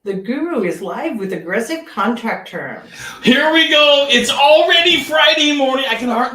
The guru is live with aggressive contract terms. Here we go. It's already Friday morning.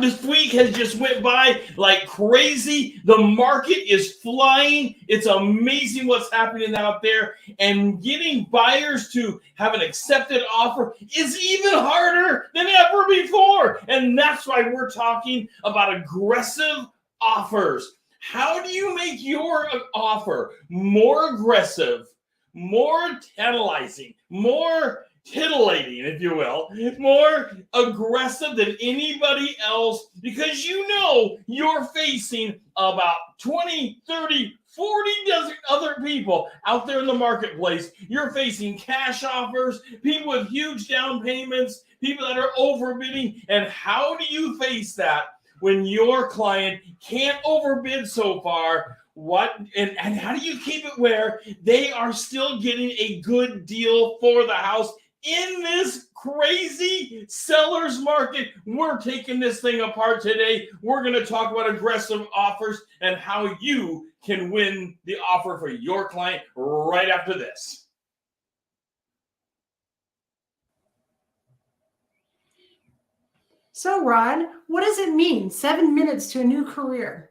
This week has just went by like crazy. The market is flying. It's amazing what's happening out there. And getting buyers to have an accepted offer is even harder than ever before. And that's why we're talking about aggressive offers. How do you make your offer more aggressive, more tantalizing, more titillating, if you will, more aggressive than anybody else, because you know you're facing about 20, 30, 40 dozen other people out there in the marketplace. You're facing cash offers, people with huge down payments, people that are overbidding. And how do you face that when your client can't overbid so far? And how do you keep it where they are still getting a good deal for the house in this crazy seller's market? We're taking this thing apart today. We're going to talk about aggressive offers and how you can win the offer for your client right after this. So, Rod, what does it mean? 7 minutes to a new career.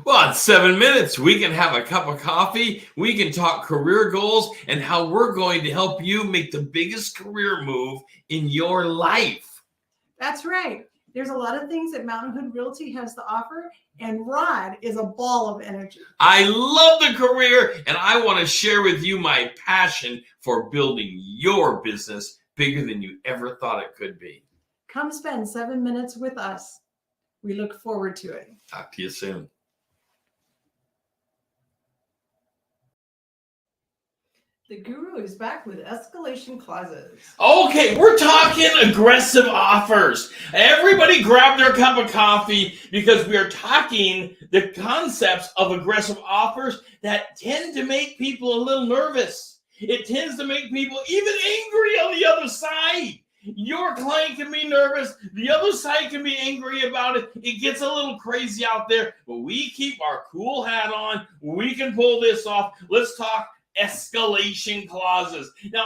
Well, in 7 minutes, we can have a cup of coffee, we can talk career goals, and how we're going to help you make the biggest career move in your life. That's right. There's a lot of things that Mountain Hood Realty has to offer, and Rod is a ball of energy. I love the career, and I want to share with you my passion for building your business bigger than you ever thought it could be. Come spend 7 minutes with us. We look forward to it. Talk to you soon. The guru is back with escalation clauses. Okay, we're talking aggressive offers. Everybody grab their cup of coffee because we are talking the concepts of aggressive offers that tend to make people a little nervous. It tends to make people even angry on the other side. Your client can be nervous. The other side can be angry about it. It gets a little crazy out there, but we keep our cool hat on. We can pull this off. Let's talk escalation clauses. Now,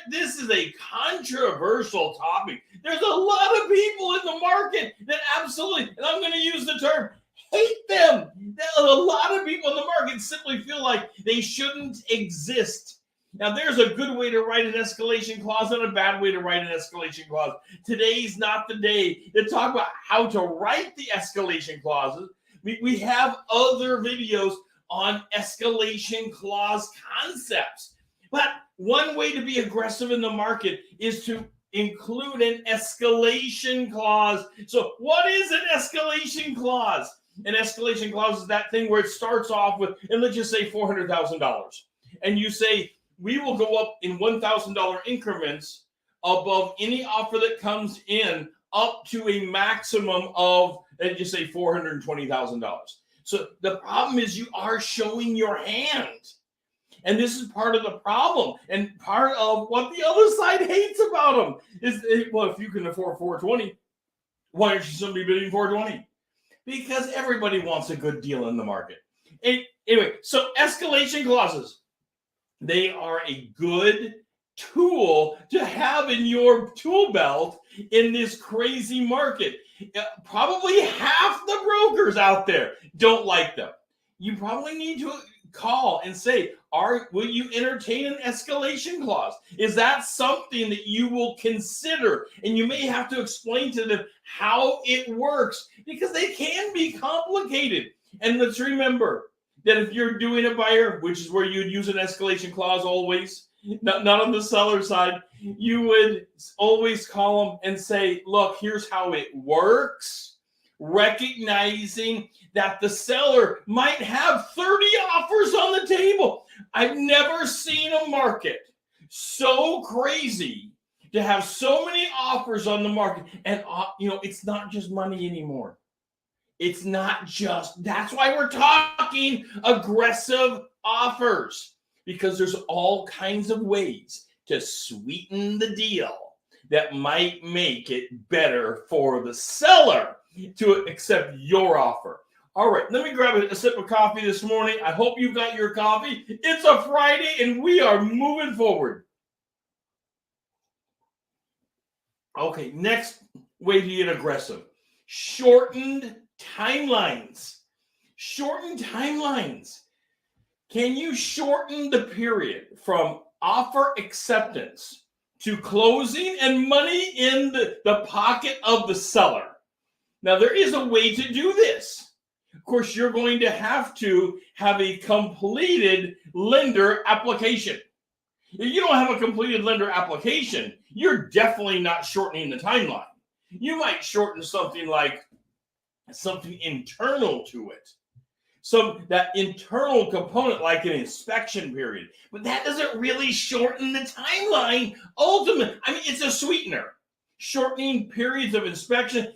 this is a controversial topic. There's a lot of people in the market that absolutely, and I'm going to use the term, hate them. A lot of people in the market simply feel like they shouldn't exist. Now, there's a good way to write an escalation clause and a bad way to write an escalation clause. Today's not the day to talk about how to write the escalation clauses. We have other videos on escalation clause concepts. But one way to be aggressive in the market is to include an escalation clause. So what is an escalation clause? An escalation clause is that thing where it starts off with, and let's just say $400,000. And you say, we will go up in $1,000 increments above any offer that comes in up to a maximum of, let's just say $420,000. So the problem is you are showing your hand. And this is part of the problem. And part of what the other side hates about them is, well, if you can afford 420, why aren't you somebody bidding 420? Because everybody wants a good deal in the market. Anyway, so escalation clauses. They are a good tool to have in your tool belt in this crazy market. Probably half the brokers out there don't like them. You probably need to call and say, will you entertain an escalation clause? Is that something that you will consider? And you may have to explain to them how it works because they can be complicated. And let's remember that if you're doing a buyer, which is where you'd use an escalation clause always, not on the seller side, you would always call them and say, look, here's how it works, recognizing that the seller might have 30 offers on the table. I've never seen a market so crazy to have so many offers on the market. And, it's not just money anymore. It's not just, that's why we're talking aggressive offers, because there's all kinds of ways to sweeten the deal that might make it better for the seller to accept your offer. All right, let me grab a sip of coffee this morning. I hope you got your coffee. It's a Friday and we are moving forward. Okay, next way to get aggressive. Shortened timelines. Shortened timelines. Can you shorten the period from offer acceptance to closing and money in the pocket of the seller? Now, there is a way to do this. Of course, you're going to have a completed lender application. If you don't have a completed lender application, you're definitely not shortening the timeline. You might shorten something like something internal to it. So that internal component, like an inspection period, but that doesn't really shorten the timeline. Ultimately, I mean, it's a sweetener. Shortening periods of inspection,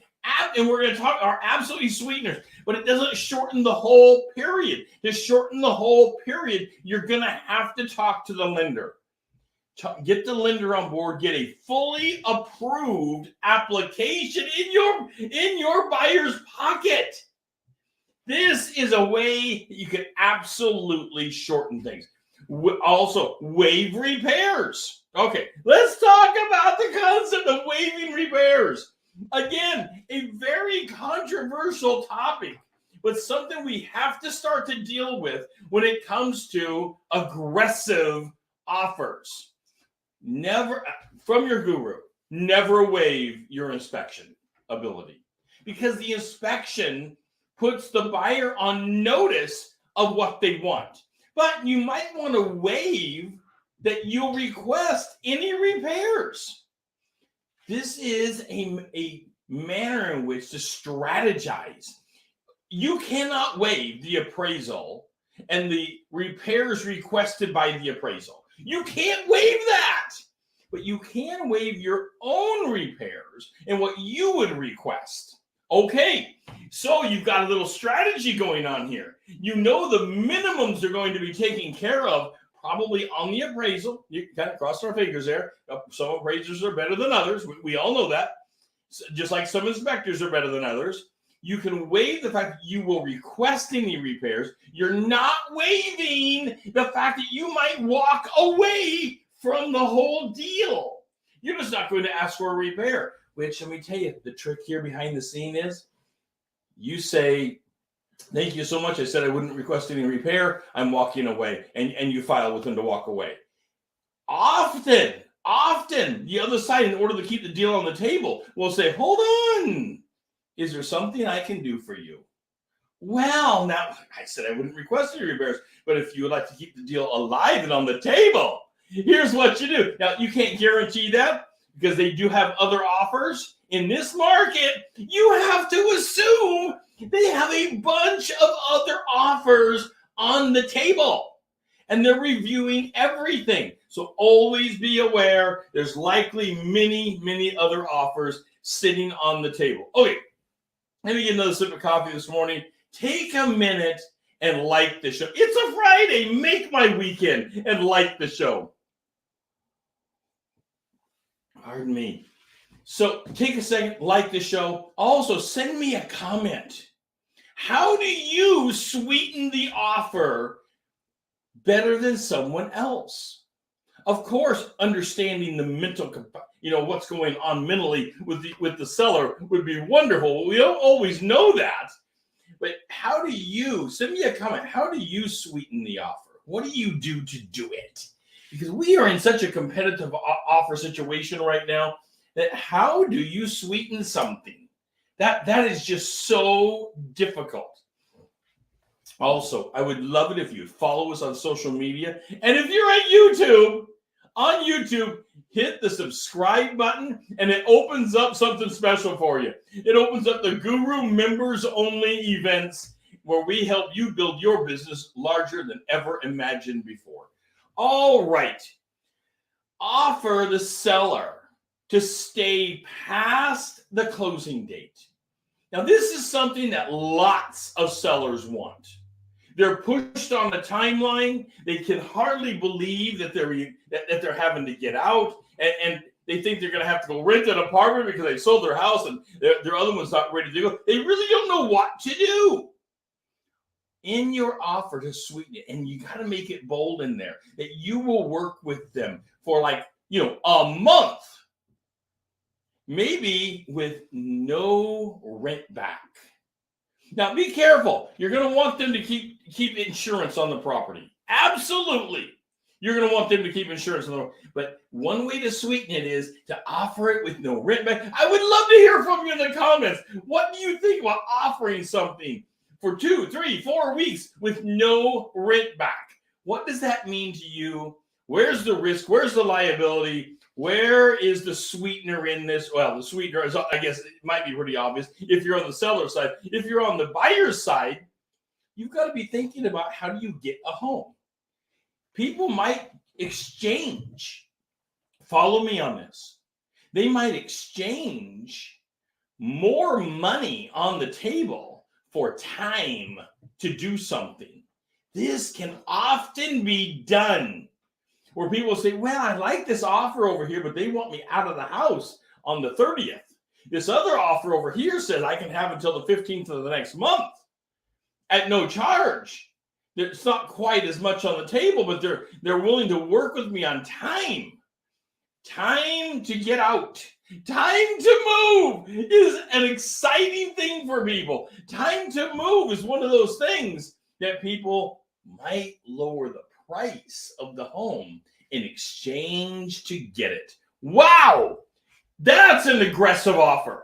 and we're going to talk, are absolutely sweeteners, but it doesn't shorten the whole period. To shorten the whole period, you're going to have to talk to the lender. Get the lender on board, get a fully approved application in your buyer's pocket. This is a way that you can absolutely shorten things. Also, waive repairs. Okay, let's talk about the concept of waiving repairs. Again, a very controversial topic, but something we have to start to deal with when it comes to aggressive offers. Never, from your guru, never waive your inspection ability, because the inspection puts the buyer on notice of what they want. But you might want to waive that you'll request any repairs. This is a manner in which to strategize. You cannot waive the appraisal and the repairs requested by the appraisal. You can't waive that, but you can waive your own repairs and what you would request. Okay, so you've got a little strategy going on here. You know the minimums are going to be taken care of probably on the appraisal. You kind of crossed our fingers there. Some appraisers are better than others. We all know that. Just like some inspectors are better than others. You can waive the fact that you will request any repairs. You're not waiving the fact that you might walk away from the whole deal. You're just not going to ask for a repair. Which, let me tell you, the trick here behind the scene is you say, thank you so much. I said I wouldn't request any repair. I'm walking away. And you file with them to walk away. Often, the other side, in order to keep the deal on the table, will say, hold on. Is there something I can do for you? Well, now, I said I wouldn't request any repairs, but if you would like to keep the deal alive and on the table, here's what you do. Now, you can't guarantee that, because they do have other offers. In this market, you have to assume they have a bunch of other offers on the table, and they're reviewing everything. So always be aware there's likely many other offers sitting on the table. Okay, let me get another sip of coffee this morning. Take a minute and like the show. It's a Friday. Make my weekend and like the show. Pardon me. So take a second, like the show. Also, send me a comment. How do you sweeten the offer better than someone else? Of course, understanding the mental, what's going on mentally with the seller would be wonderful. We don't always know that. But how do you, send me a comment, how do you sweeten the offer? What do you do to do it? Because we are in such a competitive offer situation right now that how do you sweeten something? That is just so difficult. Also, I would love it if you'd follow us on social media. And if you're at YouTube, on YouTube, hit the subscribe button and it opens up something special for you. It opens up the Guru members only events where we help you build your business larger than ever imagined before. All right. Offer the seller to stay past the closing date. Now, this is something that lots of sellers want. They're pushed on the timeline. They can hardly believe that they're having to get out, and they think they're going to have to go rent an apartment because they sold their house and their other one's not ready to go. They really don't know what to do. In your offer to sweeten it, and you got to make it bold in there, that you will work with them for a month. maybe with no rent back. Now, be careful. You're going to want them to keep insurance on the property. Absolutely. You're going to want them to keep insurance on the property. But one way to sweeten it is to offer it with no rent back. I would love to hear from you in the comments. What do you think about offering something for 2, 3, 4 weeks with no rent back? What does that mean to you? Where's the risk? Where's the liability? Where is the sweetener in this? Well, the sweetener is, I guess, it might be pretty obvious if you're on the seller side. If you're on the buyer's side, you've got to be thinking about how do you get a home. People might exchange. Follow me on this. They might exchange more money on the table for time to do something. This can often be done where people say, well, I like this offer over here, but they want me out of the house on the 30th. This other offer over here says I can have until the 15th of the next month at no charge. It's not quite as much on the table, but they're willing to work with me on time. Time to get out. Time to move is an exciting thing for people. Time to move is one of those things that people might lower the price of the home in exchange to get it. Wow! That's an aggressive offer.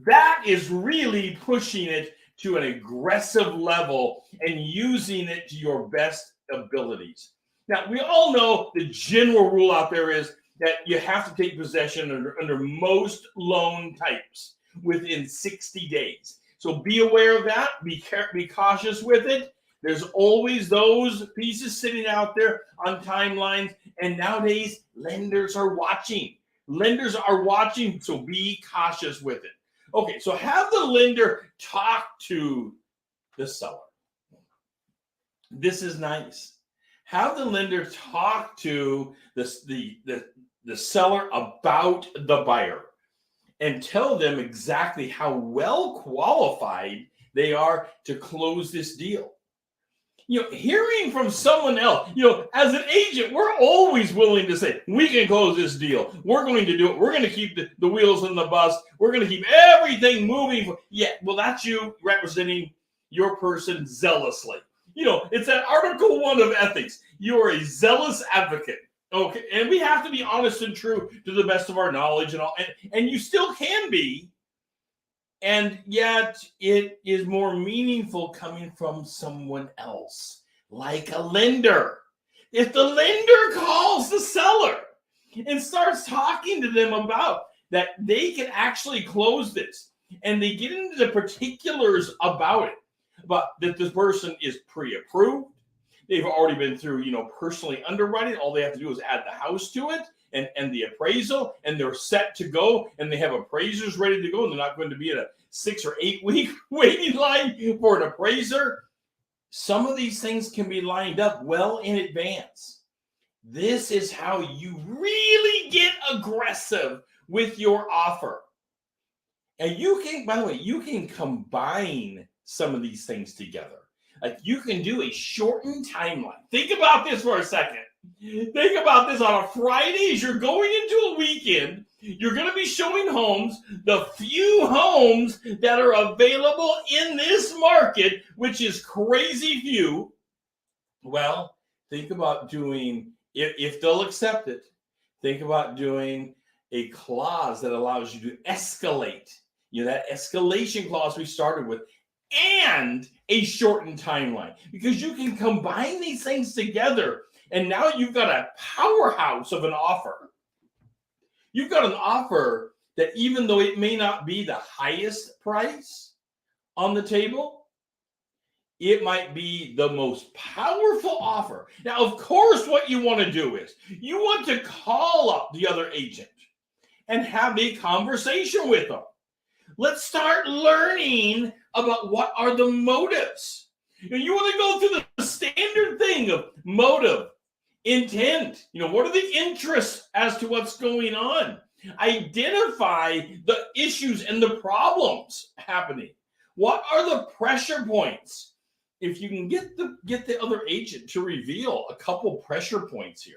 That is really pushing it to an aggressive level and using it to your best abilities. Now, we all know the general rule out there is that you have to take possession under most loan types within 60 days. So be aware of that. Be cautious with it. There's always those pieces sitting out there on timelines. And nowadays, lenders are watching. Lenders are watching, so be cautious with it. Okay, so have the lender talk to the seller. This is nice. Have the lender talk to the seller about the buyer and tell them exactly how well qualified they are to close this deal. Hearing from someone else, as an agent, we're always willing to say, we can close this deal. We're going to do it. We're going to keep the wheels on the bus. We're going to keep everything moving. Yeah, well, that's you representing your person zealously. It's that Article 1 of ethics. You're a zealous advocate. Okay, and we have to be honest and true to the best of our knowledge and all, and you still can be. And yet it is more meaningful coming from someone else, like a lender. If the lender calls the seller and starts talking to them about that they can actually close this, and they get into the particulars about it, but that this person is pre-approved, they've already been through, personally underwriting, all they have to do is add the house to it, and the appraisal, and they're set to go, and they have appraisers ready to go, and they're not going to be in a 6 or 8 week waiting line for an appraiser. Some of these things can be lined up well in advance. This is how you really get aggressive with your offer. And you can, by the way, you can combine some of these things together. Like you can do a shortened timeline. Think about this for a second. Think about this on a Friday as you're going into a weekend. You're going to be showing homes, the few homes that are available in this market, which is crazy few. Well, think about doing, if they'll accept it, think about doing a clause that allows you to escalate. That escalation clause we started with, and a shortened timeline. Because you can combine these things together. And now you've got a powerhouse of an offer. You've got an offer that even though it may not be the highest price on the table, it might be the most powerful offer. Now, of course, what you want to do is you want to call up the other agent and have a conversation with them. Let's start learning about what are the motives. You want to go through the standard thing of motive, intent. What are the interests as to what's going on? Identify the issues and the problems happening. What are the pressure points? If you can get the other agent to reveal a couple pressure points here,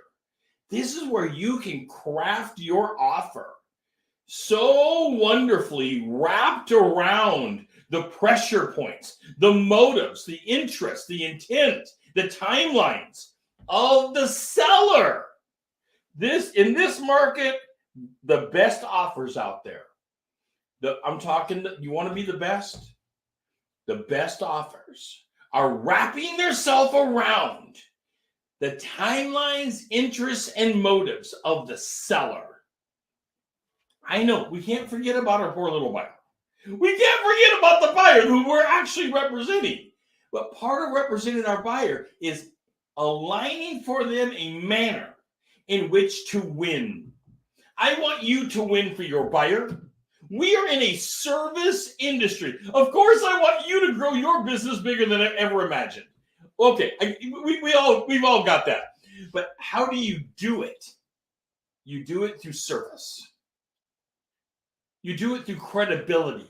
this is where you can craft your offer so wonderfully wrapped around the pressure points, the motives, the interest, the intent, the timelines of the seller. In this market, the best offers out there. I'm talking, you want to be the best? The best offers are wrapping themselves around the timelines, interests, and motives of the seller. I know, we can't forget about our poor little buyer. We can't forget about the buyer who we're actually representing. But part of representing our buyer is aligning for them a manner in which to win. I want you to win for your buyer. We are in a service industry. Of course, I want you to grow your business bigger than I ever imagined. Okay, we've all got that. But how do you do it? You do it through service. You do it through credibility.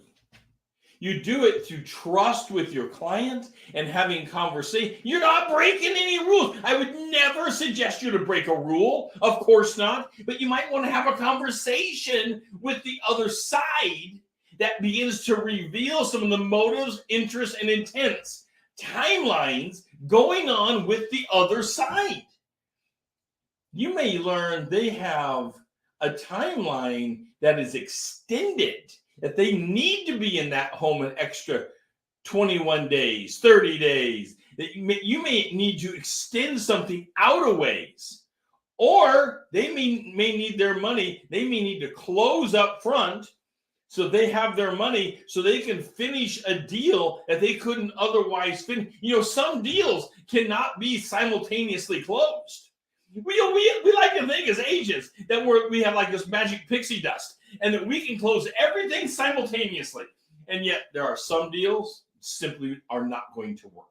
You do it through trust with your client and having conversation. You're not breaking any rules. I would never suggest you to break a rule. Of course not. But you might want to have a conversation with the other side that begins to reveal some of the motives, interests, and intents, timelines going on with the other side. You may learn they have a timeline that is extended, that they need to be in that home an extra 21 days, 30 days. That you may need to extend something out a ways. Or they may need their money. They may need to close up front so they have their money so they can finish a deal that they couldn't otherwise finish. You know, some deals cannot be simultaneously closed. We like to think as agents that we have like this magic pixie dust and that we can close everything simultaneously. And yet there are some deals simply are not going to work.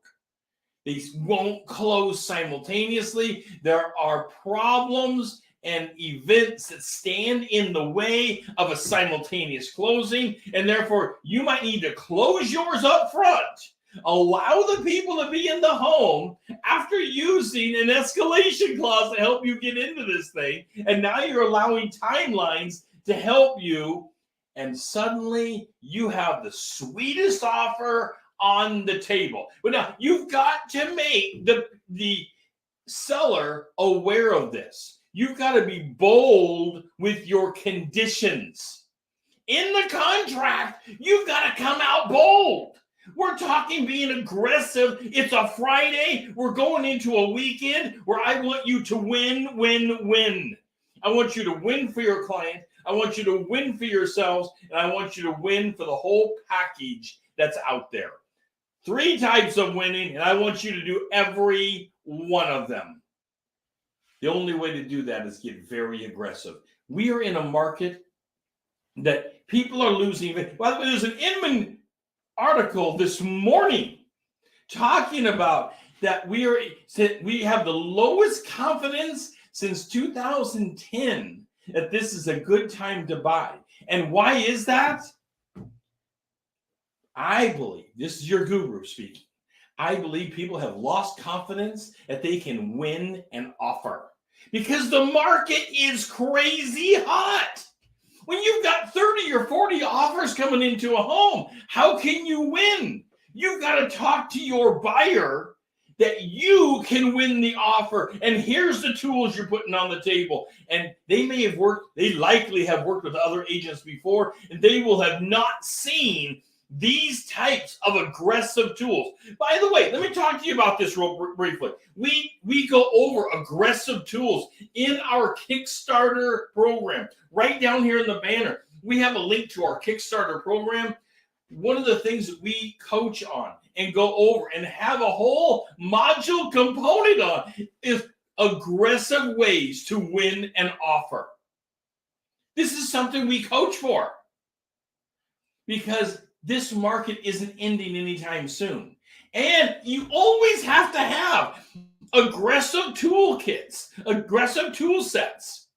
These won't close simultaneously. There are problems and events that stand in the way of a simultaneous closing. And therefore, you might need to close yours up front. Allow the people to be in the home after using an escalation clause to help you get into this thing. And now you're allowing timelines to help you. And suddenly you have the sweetest offer on the table. But now you've got to make the seller aware of this. You've got to be bold with your conditions. In the contract, you've got to come out bold. We're talking being aggressive. It's a Friday. We're going into a weekend where I want you to win, win, win. I want you to win for your client. I want you to win for yourselves. And I want you to win for the whole package that's out there. 3 types of winning, and I want you to do every one of them. The only way to do that is get very aggressive. We are in a market that people are losing. By the way, there's an Inman article this morning talking about that we have the lowest confidence since 2010 that this is a good time to buy. And why is that? I believe, this is your guru speaking, I believe people have lost confidence that they can win an offer because the market is crazy hot. When you've got 30 or 40 offers coming into a home, how can you win? You've got to talk to your buyer that you can win the offer. And here's the tools you're putting on the table. And they likely have worked with other agents before, and they will have not seen these types of aggressive tools. By the way, let me talk to you about this real briefly. We go over aggressive tools in our Kickstarter program. Right down here in the banner, we have a link to our Kickstarter program. One of the things that we coach on and go over and have a whole module component on is aggressive ways to win an offer. This is something we coach for because this market isn't ending anytime soon. And you always have to have aggressive toolkits, aggressive tool sets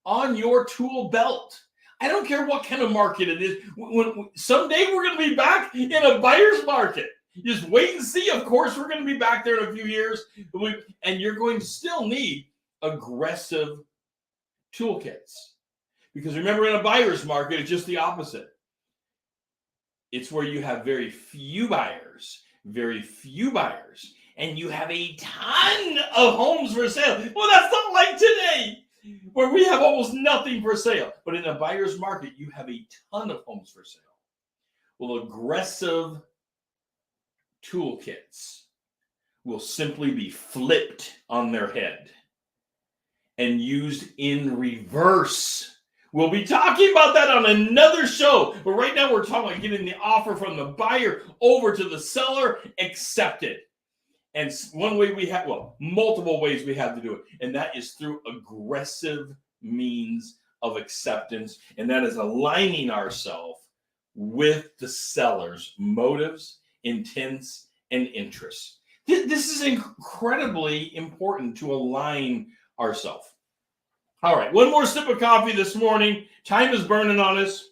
on your tool belt. I don't care what kind of market it is. Someday we're going to be back in a buyer's market. Just wait and see. Of course, we're going to be back there in a few years. And you're going to still need aggressive toolkits Because remember, in a buyer's market, it's just the opposite. It's where you have very few buyers, and you have a ton of homes for sale. Well, that's not like today, where we have almost nothing for sale. But in a buyer's market, you have a ton of homes for sale. Well, aggressive toolkits will simply be flipped on their head and used in reverse. We'll be talking about that on another show. But right now we're talking about getting the offer from the buyer over to the seller accepted. And one way we have, well, multiple ways we have to do it. And that is through aggressive means of acceptance. And that is aligning ourselves with the seller's motives, intents, and interests. This is incredibly important to align ourselves. All right, one more sip of coffee this morning. Time is burning on us.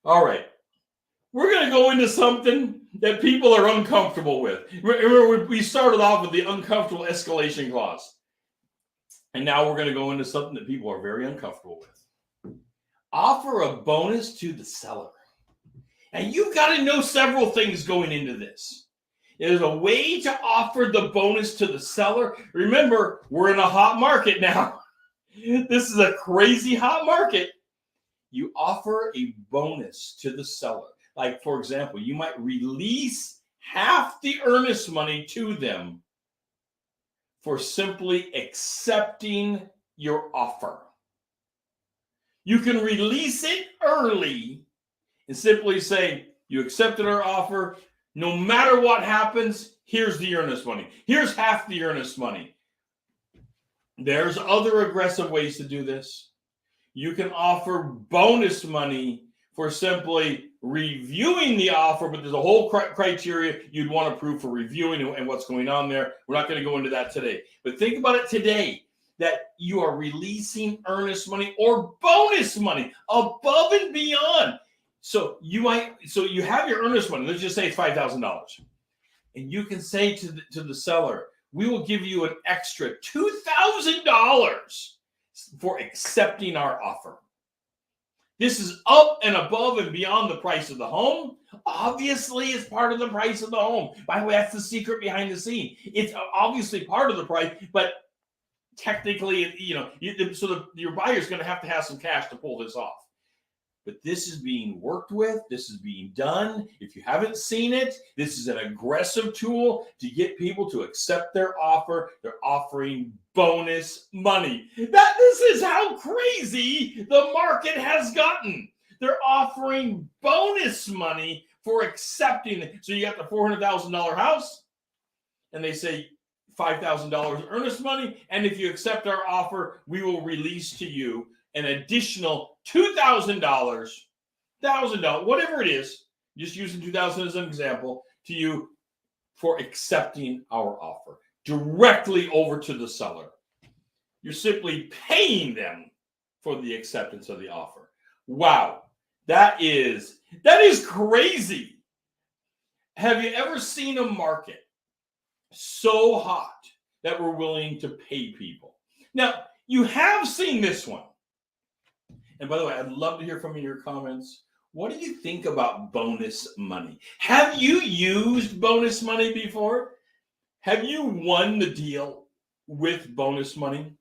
All right, we're going to go into something that people are uncomfortable with. Remember, we started off with the uncomfortable escalation clause. And now we're going to go into something that people are very uncomfortable with. Offer a bonus to the seller. And you've got to know several things going into this. There's a way to offer the bonus to the seller. Remember, we're in a hot market now. This is a crazy hot market. You offer a bonus to the seller. Like, for example, you might release half the earnest money to them for simply accepting your offer. You can release it early and simply say, you accepted our offer. No matter what happens, here's the earnest money. Here's half the earnest money. There's other aggressive ways to do this. You can offer bonus money for simply reviewing the offer, but there's a whole criteria you'd want to prove for reviewing and what's going on there. We're not going to go into that today. But think about it today, that you are releasing earnest money or bonus money above and beyond. So you have your earnest money. Let's just say it's $5,000, and you can say to the seller, "We will give you an extra $2,000 for accepting our offer." This is up and above and beyond the price of the home. Obviously, it's part of the price of the home. By the way, that's the secret behind the scene. It's obviously part of the price, but technically, your buyer's going to have some cash to pull this off. But this is being worked with. This is being done. If you haven't seen it, this is an aggressive tool to get people to accept their offer. They're offering bonus money. This is how crazy the market has gotten. They're offering bonus money for accepting it. So you got the $400,000 house, and they say $5,000 earnest money. And if you accept our offer, we will release to you an additional $2,000, $1,000, whatever it is, just using 2,000 as an example, to you for accepting our offer directly over to the seller. You're simply paying them for the acceptance of the offer. Wow, that is crazy. Have you ever seen a market so hot that we're willing to pay people? Now, you have seen this one. And by the way, I'd love to hear from you in your comments. What do you think about bonus money? Have you used bonus money before? Have you won the deal with bonus money?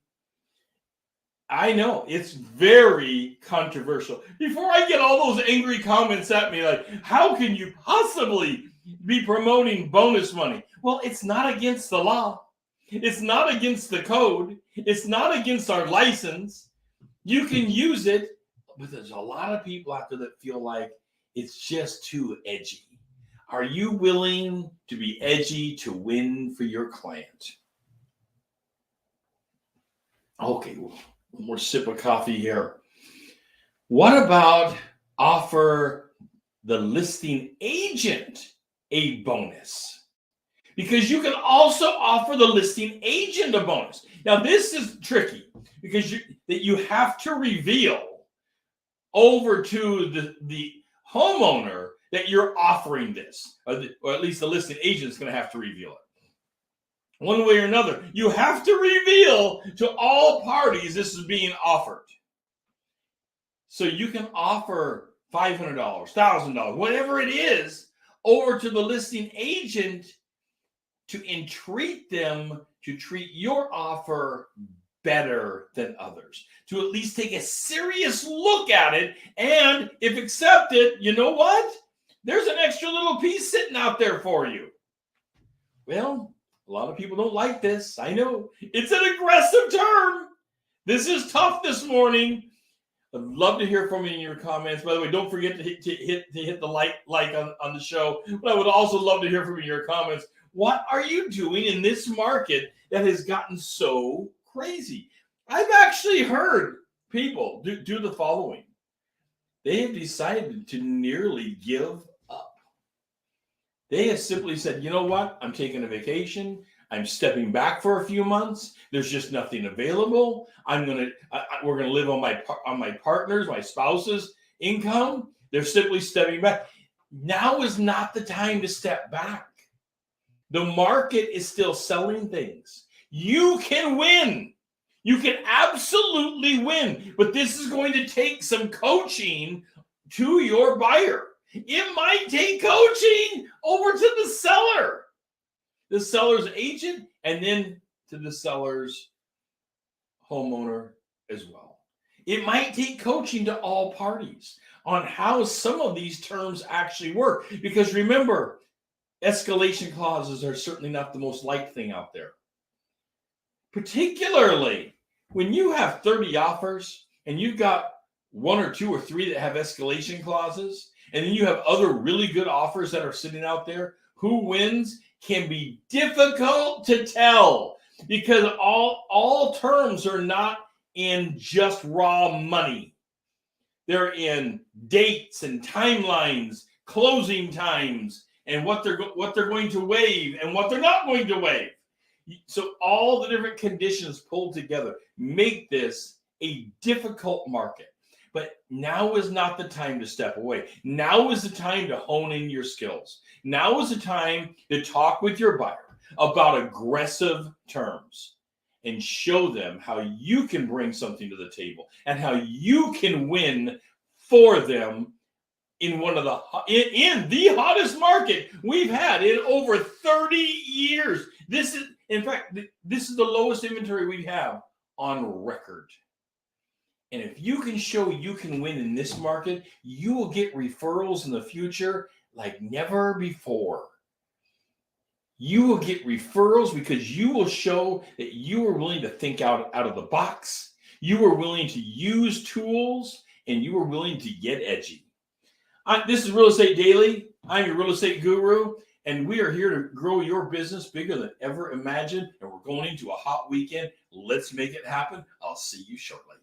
I know it's very controversial. Before I get all those angry comments at me, like, how can you possibly be promoting bonus money? Well, it's not against the law. It's not against the code. It's not against our license. You can use it, but there's a lot of people out there that feel like it's just too edgy. Are you willing to be edgy to win for your client? Okay, one more sip of coffee here. What about offer the listing agent a bonus? Because you can also offer the listing agent a bonus. Now, this is tricky because you have to reveal over to the homeowner that you're offering this, or at least the listing agent is going to have to reveal it. one way or another. You have to reveal to all parties this is being offered. So you can offer $500, $1,000, whatever it is, over to the listing agent to entreat them to treat your offer better than others, to at least take a serious look at it, and if accepted, you know what? There's an extra little piece sitting out there for you. Well, a lot of people don't like this. I know. It's an aggressive term. This is tough this morning. I'd love to hear from you in your comments. By the way, don't forget to hit the like on the show. But I would also love to hear from you in your comments. What are you doing in this market that has gotten so crazy? I've actually heard people do the following. They have decided to nearly give up. They have simply said, you know what? I'm taking a vacation. I'm stepping back for a few months. There's just nothing available. We're gonna live on my partner's, my spouse's income. They're simply stepping back. Now is not the time to step back. The market is still selling things. You can win. You can absolutely win. But this is going to take some coaching to your buyer. It might take coaching over to the seller, the seller's agent, and then to the seller's homeowner as well. It might take coaching to all parties on how some of these terms actually work. Because remember, escalation clauses are certainly not the most liked thing out there. Particularly when you have 30 offers and you've got 1 or 2 or 3 that have escalation clauses, and then you have other really good offers that are sitting out there, who wins can be difficult to tell, because all terms are not in just raw money. They're in dates and timelines, closing times, and what they're going to waive and what they're not going to waive. So all the different conditions pulled together make this a difficult market. But now is not the time to step away. Now is the time to hone in your skills. Now is the time to talk with your buyer about aggressive terms and show them how you can bring something to the table and how you can win for them in the hottest market we've had in over 30 years. This is the lowest inventory we have on record. And if you can show you can win in this market, you will get referrals in the future like never before. You will get referrals because you will show that you are willing to think out of the box. You are willing to use tools, and you are willing to get edgy. This is Real Estate Daily. I'm your real estate guru, and we are here to grow your business bigger than ever imagined. And we're going into a hot weekend. Let's make it happen. I'll see you shortly.